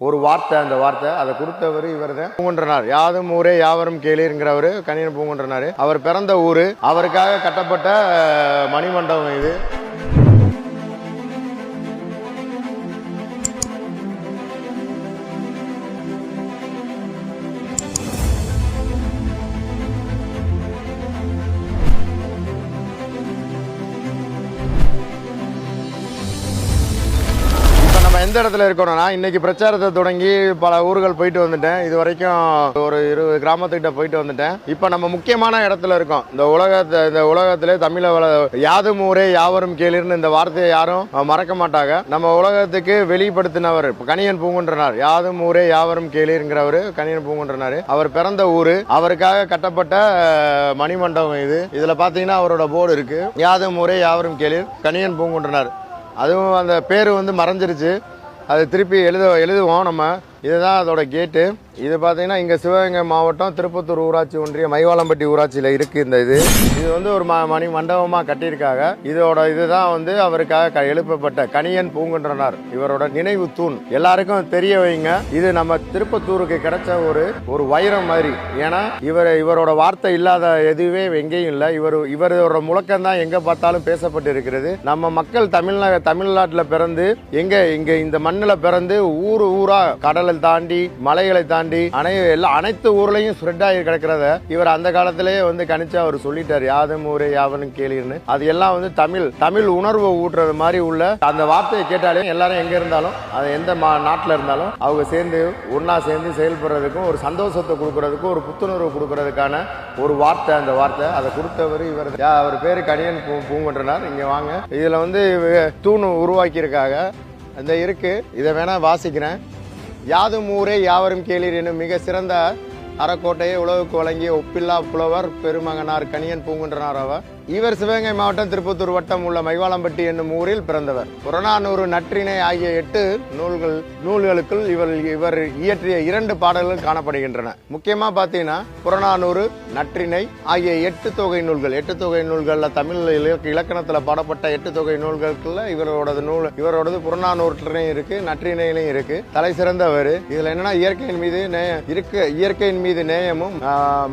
ஒரு வார்த்தை, அந்த வார்த்தை அதை கொடுத்தவர் இவர் தான். பூங்குன்றனார் யாதும் ஊரே யாவரும் கேளீர்ங்கிறவர் கணியன் பூங்குன்றனார். அவர் பிறந்த ஊர், அவருக்காக கட்டப்பட்ட மணிமண்டபம் இது. எந்த இடத்துல இருக்கணும்னா, இன்னைக்கு பிரச்சாரத்தை தொடங்கி பல ஊர்கள் போயிட்டு வந்துட்டேன். இது வரைக்கும் ஒரு 20 கிராமத்துக்கிட்ட போயிட்டு வந்துட்டேன். இப்போ நம்ம முக்கியமான இடத்துல இருக்கோம். இந்த உலகத்திலே தமிழ யாதும் ஊரே யாவரும் கேளீர்னு இந்த வார்த்தையை யாரும் மறக்க மாட்டாங்க. நம்ம உலகத்துக்கு வெளிப்படுத்தினவர் கணியன் பூங்குன்றனார். யாதும் ஊரே யாவரும் கேளீர்ங்கிறவர் கணியன் பூங்குன்றனார். அவர் பிறந்த ஊர், அவருக்காக கட்டப்பட்ட மணிமண்டபம் இது. இதுல பாத்தீங்கன்னா அவரோட போர்டு இருக்கு, யாதும் ஊரே யாவரும் கேளீர் கணியன் பூங்குன்றனார். அதுவும் அந்த பேர் மறைஞ்சிருச்சு, அது திருப்பி எழுதுவோம் நம்ம. இதுதான் அதோட கேட்டு. இது பார்த்தீங்கன்னா இங்கே சிவகங்கை மாவட்டம் திருப்பத்தூர் ஊராட்சி ஒன்றிய மைவாளம்பட்டி ஊராட்சியில் இருக்குது. இது ஒரு மணி மண்டபமாக கட்டியிருக்காங்க. இதுதான் அவருக்காக எழுப்பப்பட்ட கணியன் பூங்குன்றனார் இவரோட நினைவு தூண். எல்லாருக்கும் தெரிய வைங்க, இது நம்ம திருப்பத்தூருக்கு கிடைச்ச ஒரு வைரம் மாதிரி. ஏன்னா இவரோட வார்த்தை இல்லாத எதுவே எங்கேயும் இல்லை. இவரோட முழக்கம் தான் எங்க பார்த்தாலும் பேசப்பட்டு இருக்கிறது. நம்ம மக்கள் தமிழ்நாட்டில் பிறந்து இங்க இந்த மண்ணில் பிறந்து ஊரா கடலை தாண்டி மலைகளை தாண்டி அனைத்து ஊர்லயும் ஸ்ப்ரெட் ஆகி கிடக்கிறத இவர் அந்த காலத்திலேயே கணிச்சு அவர் சொல்லிட்டாரு, யாதும் ஊரே யாவரும் கேளீர்னு. அது எல்லாம் தமிழ் உணர்வை ஊட்டுறது மாதிரி உள்ள அந்த வார்த்தையை கேட்டாலே எல்லாரும் எங்க இருந்தாலும், அது எந்த நாட்டில் இருந்தாலும் அவங்க ஒன்னா சேர்ந்து செயல்படுறதுக்கும் ஒரு சந்தோஷத்தை கொடுக்கறதுக்கும் ஒரு புத்துணர்வு கொடுக்கறதுக்கான ஒரு வார்த்தை. அந்த வார்த்தை அதை கொடுத்தவர் இவர். அவர் பேரு கணியன் பூங்குன்றனார். இங்க வாங்க, இதுல தூண் உருவாக்கி இருக்காங்க. அந்த இருக்கு, இதை வேணா வாசிக்கிறேன். யாதும் ஊரே யாவரும் கேளீர் எனும் மிக சிறந்த அறக்கோட்டையை உலகுக்கு வழங்கிய ஒப்பில்லா புலவர் பெருமகனார் கணியன் பூங்குன்றனார் அவர். இவர் சிவகங்கை மாவட்டம் திருப்பத்தூர் வட்டம் உள்ள மைவாளம்பட்டி என்னும் ஊரில் பிறந்தவர். புறநானூறு, நற்றிணை ஆகிய 8 நூல்களுக்குள் இவர் இயற்றிய 2 பாடல்கள் காணப்படுகின்றன. முக்கியமா பாத்தீங்கன்னா புறநானூறு, நற்றிணை ஆகிய 8 தொகை நூல்கள். 8 தொகை நூல்கள்ல தமிழ் இலக்கணத்துல பாடப்பட்ட 8 தொகை நூல்களுக்குள்ள இவரோடது புறநானூற்றுலையும் இருக்கு, நற்றிணையிலையும் இருக்கு. தலை சிறந்தவர். இதுல என்னன்னா இயற்கையின் மீது நேயமும்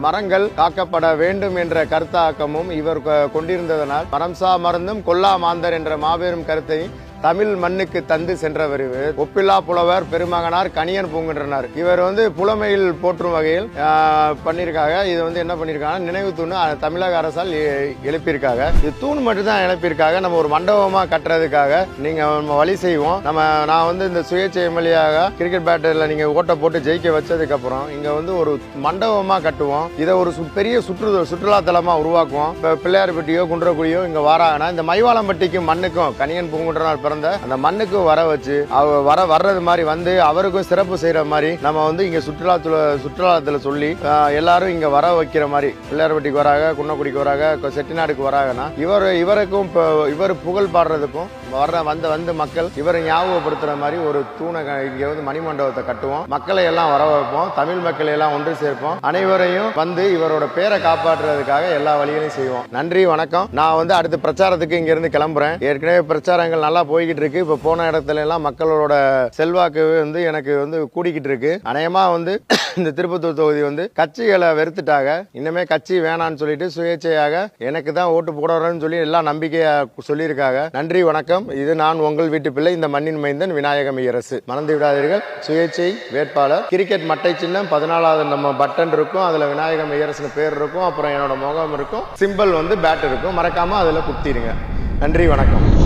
மரங்கள் காக்கப்பட வேண்டும் என்ற கருத்தாக்கமும் இவர் கொண்டிருந்ததனால் மரம் சா மருந்தும் கொல்லா மாந்தர் என்ற மாபெரும் கருத்தை தமிழ் மண்ணுக்கு தந்து சென்றவர். ஒப்பில்லா புலவர் பெருமகனார் கணியன் பூங்குன்றனார். இவர் புலமையில் போற்றும் வகையில் பண்ணிருக்காங்க. இது என்ன பண்ணிருக்காங்க, நினைவு தூண் தமிழக அரசால் எழுப்பியிருக்காங்க. இது தூண் மட்டும் தான் எழுப்பியிருக்காங்க. நம்ம ஒரு மண்டபமா கட்டுறதுக்காக நீங்க வழி செய்வோம். நான் இந்த சுயேட்சை எம்எல்ஏயாக கிரிக்கெட் பேட்டர்ல நீங்க ஓட்ட போட்டு ஜெயிக்க வச்சதுக்கு அப்புறம் இங்க ஒரு மண்டபமா கட்டுவோம். இதை ஒரு பெரிய சுற்றுலா தலமா உருவாக்குவோம். பிள்ளையார்பட்டியோ குன்றக்குடியோ இங்க வராங்கன்னா இந்த மைவாளம்பட்டிக்கும் மண்ணுக்கும் கணியன் பூங்குன்றனார் அந்த மண்ணுக்கு வர வச்சு வர்றது மாதிரி அவருக்கும் சிறப்பு செய்யற மாதிரி நம்ம இங்க சுற்றுலாத்துல சொல்லி எல்லாரும் இங்க வர வைக்கிற மாதிரி, பிள்ளையார்பட்டிக்கு வராங்க, குன்னக்குடிக்கு வராங்க, செட்டிநாடுக்கு வராங்கன்னா இவருக்கும் இவர் புகழ் பாடுறதுக்கும் வந்து மக்கள் இவரை ஞாபகப்படுத்துற மாதிரி ஒரு தூணை இங்க மணிமண்டபத்தை கட்டுவோம். மக்களை எல்லாம் வர வைப்போம், தமிழ் மக்களை எல்லாம் ஒன்று சேர்ப்போம். அனைவரையும் இவரோட பேரை காப்பாற்றுறதுக்காக எல்லா வழிகளையும் செய்வோம். நன்றி, வணக்கம். நான் அடுத்த பிரச்சாரத்துக்கு இங்க இருந்து கிளம்புறேன். ஏற்கனவே பிரச்சாரங்கள் நல்லா போய்கிட்டு இருக்கு. இப்ப போன இடத்துல எல்லாம் மக்களோட செல்வாக்கு எனக்கு கூடிக்கிட்டு இருக்கு. அநேகமா இந்த திருப்பத்தூர் தொகுதி கட்சிகளை வெறுத்துட்டாங்க. இன்னுமே கட்சி வேணான்னு சொல்லிட்டு சுயேட்சையாக எனக்கு தான் ஓட்டு போடுறேன்னு சொல்லி எல்லாம் நம்பிக்கையா சொல்லியிருக்காங்க. நன்றி, வணக்கம். இது நான் உங்கள் வீட்டு பிள்ளை, இந்த மண்ணின் மைந்தன் விநாயகம் அரசு. மறந்து விடாதீர்கள், சுயேட்சை வேட்பாளர். கிரிக்கெட் மட்டை சின்னம் 14வது நம்ம பட்டன் இருக்கும், அதுல விநாயகம் அரசு பேர் இருக்கும், அப்புறம் என்னோட முகம் இருக்கும், சிம்பிள் பேட் இருக்கும். மறக்காம அதுல குத்திடுங்க. நன்றி, வணக்கம்.